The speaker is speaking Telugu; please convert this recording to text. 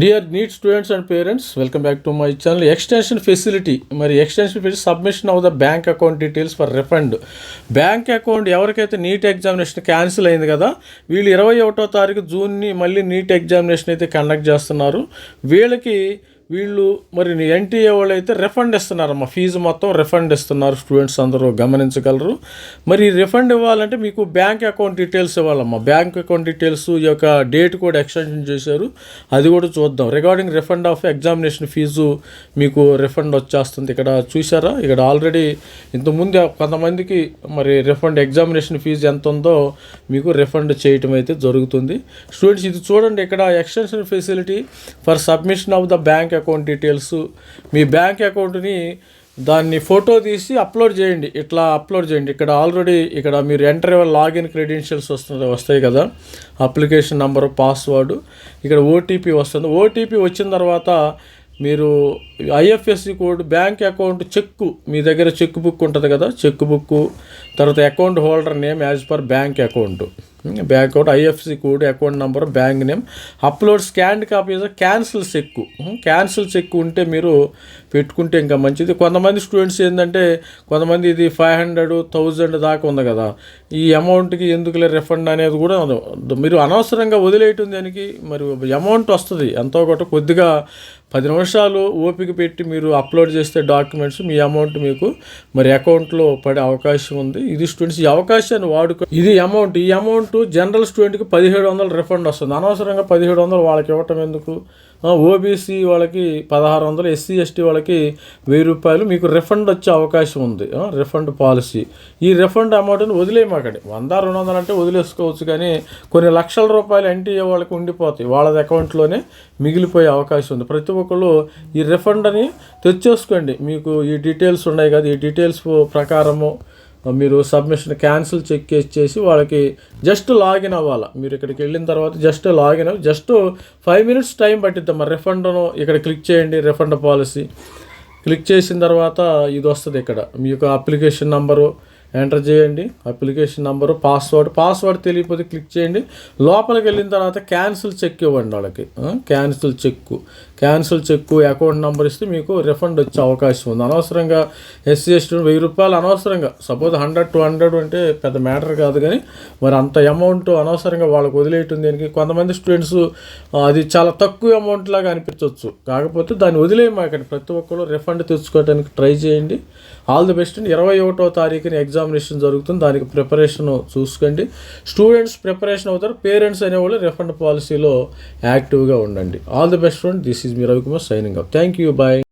Dear NEET students and parents, welcome back to my channel. Extension facility, మరి extension facility submission of the bank account details for refund. Bank account ఎవరికైతే నీట్ ఎగ్జామినేషన్ క్యాన్సిల్ అయింది కదా, వీళ్ళు 21వ తారీఖు జూన్ని మళ్ళీ నీట్ ఎగ్జామినేషన్ అయితే కండక్ట్ చేస్తున్నారు. వీళ్ళు మరి ఎన్టీఏ వాళ్ళు అయితే రిఫండ్ ఇస్తున్నారమ్మా, ఫీజు మొత్తం రిఫండ్ ఇస్తున్నారు. స్టూడెంట్స్ అందరూ గమనించగలరు. మరి రిఫండ్ ఇవ్వాలంటే మీకు బ్యాంక్ అకౌంట్ డీటెయిల్స్ ఇవ్వాలమ్మా. బ్యాంక్ అకౌంట్ డీటెయిల్స్ యొక్క డేట్ కూడా ఎక్స్టెన్షన్ చేశారు, అది కూడా చూద్దాం. Regarding refund of examination fee మీకు రిఫండ్ వచ్చేస్తుంది. ఇక్కడ చూసారా, ఇక్కడ ఆల్రెడీ ఇంతకుముందు కొంతమందికి మరి రిఫండ్ ఎగ్జామినేషన్ ఫీజు ఎంత ఉందో మీకు రిఫండ్ చేయటం అయితే జరుగుతుంది. స్టూడెంట్స్ ఇది చూడండి, ఇక్కడ extension facility for submission of the bank account details. Me bank అకౌంట్ని దాన్ని ఫోటో తీసి అప్లోడ్ చేయండి. ఇట్లా అప్లోడ్ చేయండి. ఇక్కడ ఆల్రెడీ ఇక్కడ మీరు ఎంటర్ లాగిన్ క్రెడెన్షియల్స్ వస్తాయి కదా, అప్లికేషన్ నెంబరు, పాస్వర్డ్, ఇక్కడ ఓటీపీ వస్తుంది. ఓటీపీ వచ్చిన తర్వాత మీరు IFSC code, bank account cheque, మీ దగ్గర చెక్ బుక్ ఉంటుంది కదా, చెక్ బుక్, తర్వాత account holder name as per bank account, bank account, IFSC code, account number, bank name, upload scanned copy cancel cheque. Cancel cheque ఉంటే మీరు పెట్టుకుంటే ఇంకా మంచిది. కొంతమంది స్టూడెంట్స్ ఏంటంటే, కొంతమంది ఇది 500, 1000 దాకా ఉంది కదా, ఈ అమౌంట్కి ఎందుకులే రిఫండ్ అనేది కూడా మీరు అనవసరంగా వదిలేయటం దానికి. మరి అమౌంట్ వస్తుంది ఎంతో ఒకటి, కొద్దిగా 10 నిమిషాలు ఓపిక పెట్టి మీరు అప్లోడ్ చేస్తే డాక్యుమెంట్స్, మీ అమౌంట్ మీకు మరి అకౌంట్లో పడే అవకాశం ఉంది. ఇది స్టూడెంట్స్ ఈ అవకాశాన్ని వాడుకో. ఇది అమౌంట్, ఈ అమౌంట్ జనరల్ స్టూడెంట్కి 1700 రిఫండ్ వస్తుంది. అనవసరంగా 1700 వాళ్ళకి ఇవ్వటం ఎందుకు? ఓబీసీ వాళ్ళకి 1600, ఎస్సీ ఎస్టీ వాళ్ళకి 1000 రూపాయలు మీకు రిఫండ్ వచ్చే అవకాశం ఉంది. Refund policy. ఈ రిఫండ్ అమౌంట్ని వదిలేయమాకండి. 100, 200 అంటే వదిలేసుకోవచ్చు, కానీ కొన్ని లక్షల రూపాయలు ఎన్టీఏ వాళ్ళకి ఉండిపోతాయి, వాళ్ళ అకౌంట్లోనే మిగిలిపోయే అవకాశం ఉంది. ప్రతి ఒక్కళ్ళు ఈ రిఫండ్ అని తెచ్చేసుకోండి. మీకు ఈ డీటెయిల్స్ ఉన్నాయి కదా, ఈ డీటెయిల్స్ ప్రకారము మీరు సబ్మిషన్ క్యాన్సిల్ చెక్ చేసి వాళ్ళకి జస్ట్ లాగిన్ అవ్వాలి. మీరు ఇక్కడికి వెళ్ళిన తర్వాత జస్ట్ లాగిన్ అవ్వి, జస్ట్ 5 minutes టైం పట్టిద్దాం. మరి రిఫండ్ను ఇక్కడ క్లిక్ చేయండి, రిఫండ్ పాలసీ క్లిక్ చేసిన తర్వాత ఇది వస్తుంది. ఇక్కడ మీ యొక్క అప్లికేషన్ నెంబరు ఎంటర్ చేయండి, అప్లికేషన్ నెంబరు, పాస్వర్డ్ తెలియకపోతే క్లిక్ చేయండి. లోపలికి వెళ్ళిన తర్వాత క్యాన్సిల్ చెక్ ఇవ్వండి వాళ్ళకి. క్యాన్సిల్ చెక్కు అకౌంట్ నెంబర్ ఇస్తే మీకు రిఫండ్ వచ్చే అవకాశం ఉంది. అనవసరంగా ఎస్సీ ఎస్టీ 1000 రూపాయలు అనవసరంగా, సపోజ్ 100, 200 అంటే పెద్ద మ్యాటర్ కాదు, కానీ మరి అంత అమౌంట్ అనవసరంగా వాళ్ళకి వదిలేయటం దేనికి? కొంతమంది స్టూడెంట్స్ అది చాలా తక్కువ అమౌంట్ లాగా అనిపించవచ్చు, కాకపోతే దాన్ని వదిలేయమాకండి. ప్రతి ఒక్కరు రిఫండ్ తెచ్చుకోవడానికి ట్రై చేయండి. All the best. 21వ తారీఖున ఎగ్జామినేషన్ జరుగుతుంది, దానికి ప్రిపరేషన్ చూసుకోండి. స్టూడెంట్స్ ప్రిపరేషన్ అవుతారు, పేరెంట్స్ అనేవాళ్ళు రిఫండ్ పాలసీలో యాక్టివ్గా ఉండండి. All the best friend. This is me Ravikumar signing off. Thank you, bye.